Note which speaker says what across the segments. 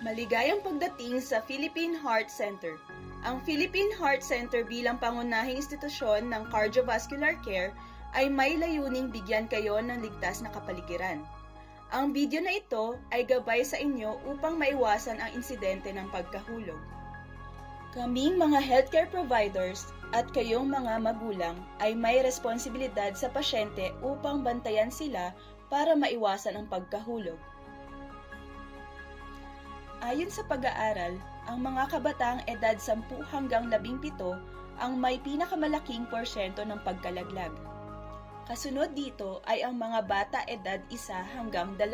Speaker 1: Maligayang pagdating sa Philippine Heart Center. Ang Philippine Heart Center bilang pangunahing institusyon ng cardiovascular care ay may layuning bigyan kayo ng ligtas na kapaligiran. Ang video na ito ay gabay sa inyo upang maiwasan ang insidente ng pagkahulog. Kaming mga healthcare providers at kayong mga magulang ay may responsibilidad sa pasyente upang bantayan sila para maiwasan ang pagkahulog. Ayon sa pag-aaral, ang mga kabataang edad 10 hanggang 17 ang may pinakamalaking porsyento ng pagkalaglag. Kasunod dito ay ang mga bata edad 1 hanggang 2.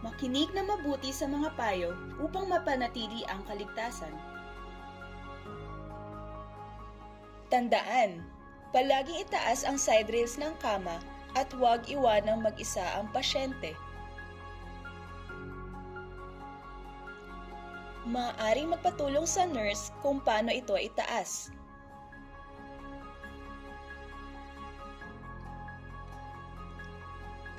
Speaker 1: Makinig na mabuti sa mga payo upang mapanatili ang kaligtasan. Tandaan, palaging itaas ang side rails ng kama at huwag iwanang mag-isa ang pasyente. Maaaring magpatulong sa nurse kung paano ito itaas.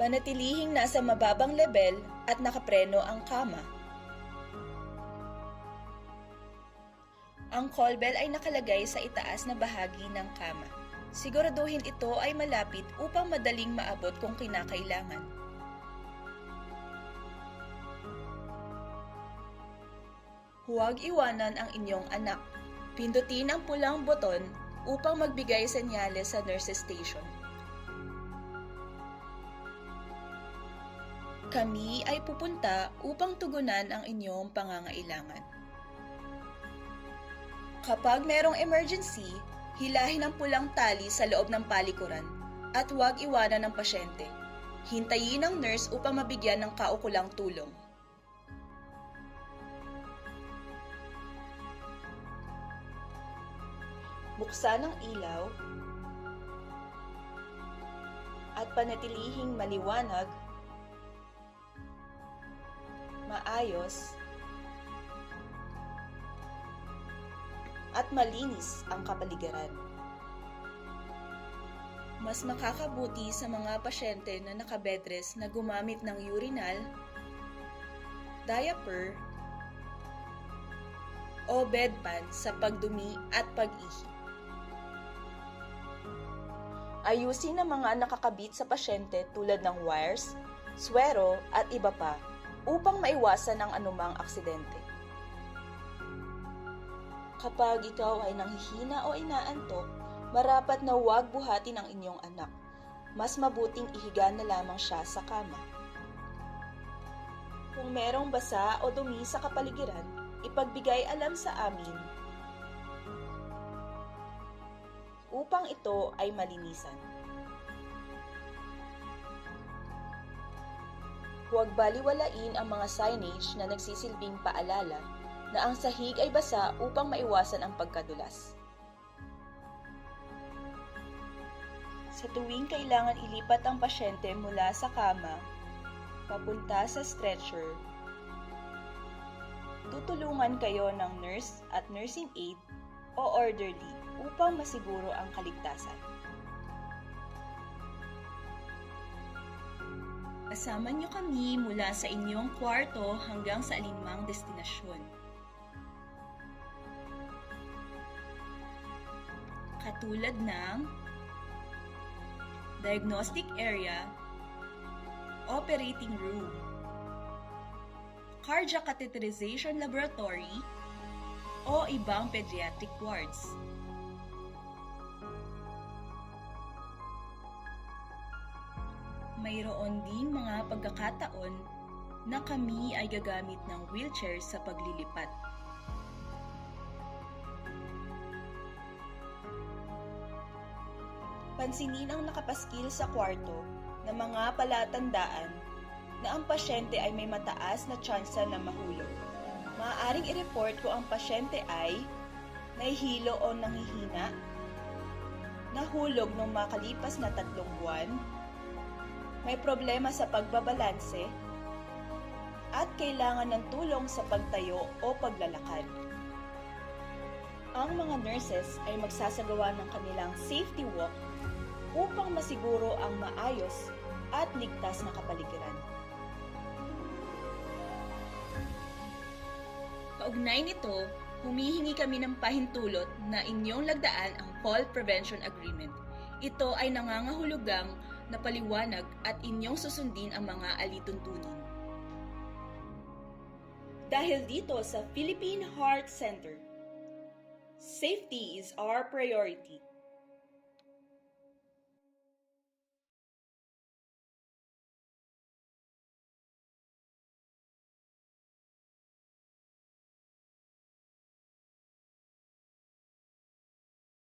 Speaker 1: Panatilihing nasa mababang level at nakapreno ang kama. Ang call bell ay nakalagay sa itaas na bahagi ng kama. Siguraduhin ito ay malapit upang madaling maabot kung kinakailangan. Huwag iwanan ang inyong anak. Pindutin ang pulang buton upang magbigay senyales sa nurses station. Kami ay pupunta upang tugunan ang inyong pangangailangan. Kapag merong emergency, hilahin ang pulang tali sa loob ng palikuran at huwag iwanan ng pasyente. Hintayin ang nurse upang mabigyan ng kaukulang tulong. Buksan ang ilaw at panatilihing maliwanag, maayos, at malinis ang kapaligiran. Mas makakabuti sa mga pasyente na nakabedrest na gumamit ng urinal, diaper, o bedpan sa pagdumi at pag-ihi. Ayusin ang mga nakakabit sa pasyente tulad ng wires, swero at iba pa upang maiwasan ang anumang aksidente. Kapag ikaw ay nanghihina o inaantok, marapat na huwag buhatin ang inyong anak. Mas mabuting ihiga na lamang siya sa kama. Kung merong basa o dumi sa kapaligiran, ipagbigay alam sa amin upang ito ay malinisan. Huwag baliwalain ang mga signage na nagsisilbing paalala na ang sahig ay basa upang maiwasan ang pagkadulas. Sa tuwing kailangan ilipat ang pasyente mula sa kama papunta sa stretcher, tutulungan kayo ng nurse at nursing aide o orderly upang masiguro ang kaligtasan. Kasama niyo kami mula sa inyong kwarto hanggang sa alinmang destinasyon. Katulad ng diagnostic area, operating room, cardiac catheterization laboratory, o ibang pediatric wards. Mayroon din mga pagkakataon na kami ay gagamit ng wheelchair sa paglilipat. Pansinin ang nakapaskil sa kwarto na mga palatandaan na ang pasyente ay may mataas na tsansa na mahulog. Maaaring i-report kung ang pasyente ay nahihilo o nanghihina, nahulog nung makalipas na 3 buwan, may problema sa pagbabalanse, at kailangan ng tulong sa pagtayo o paglalakad. Ang mga nurses ay magsasagawa ng kanilang safety walk upang masiguro ang maayos at ligtas na kapaligiran. Kaugnay nito, humihingi kami ng pahintulot na inyong lagdaan ang Fall Prevention Agreement. Ito ay nangangahulugang na paliwanag at inyong susundin ang mga alituntunin. Dahil dito sa Philippine Heart Center, safety is our priority.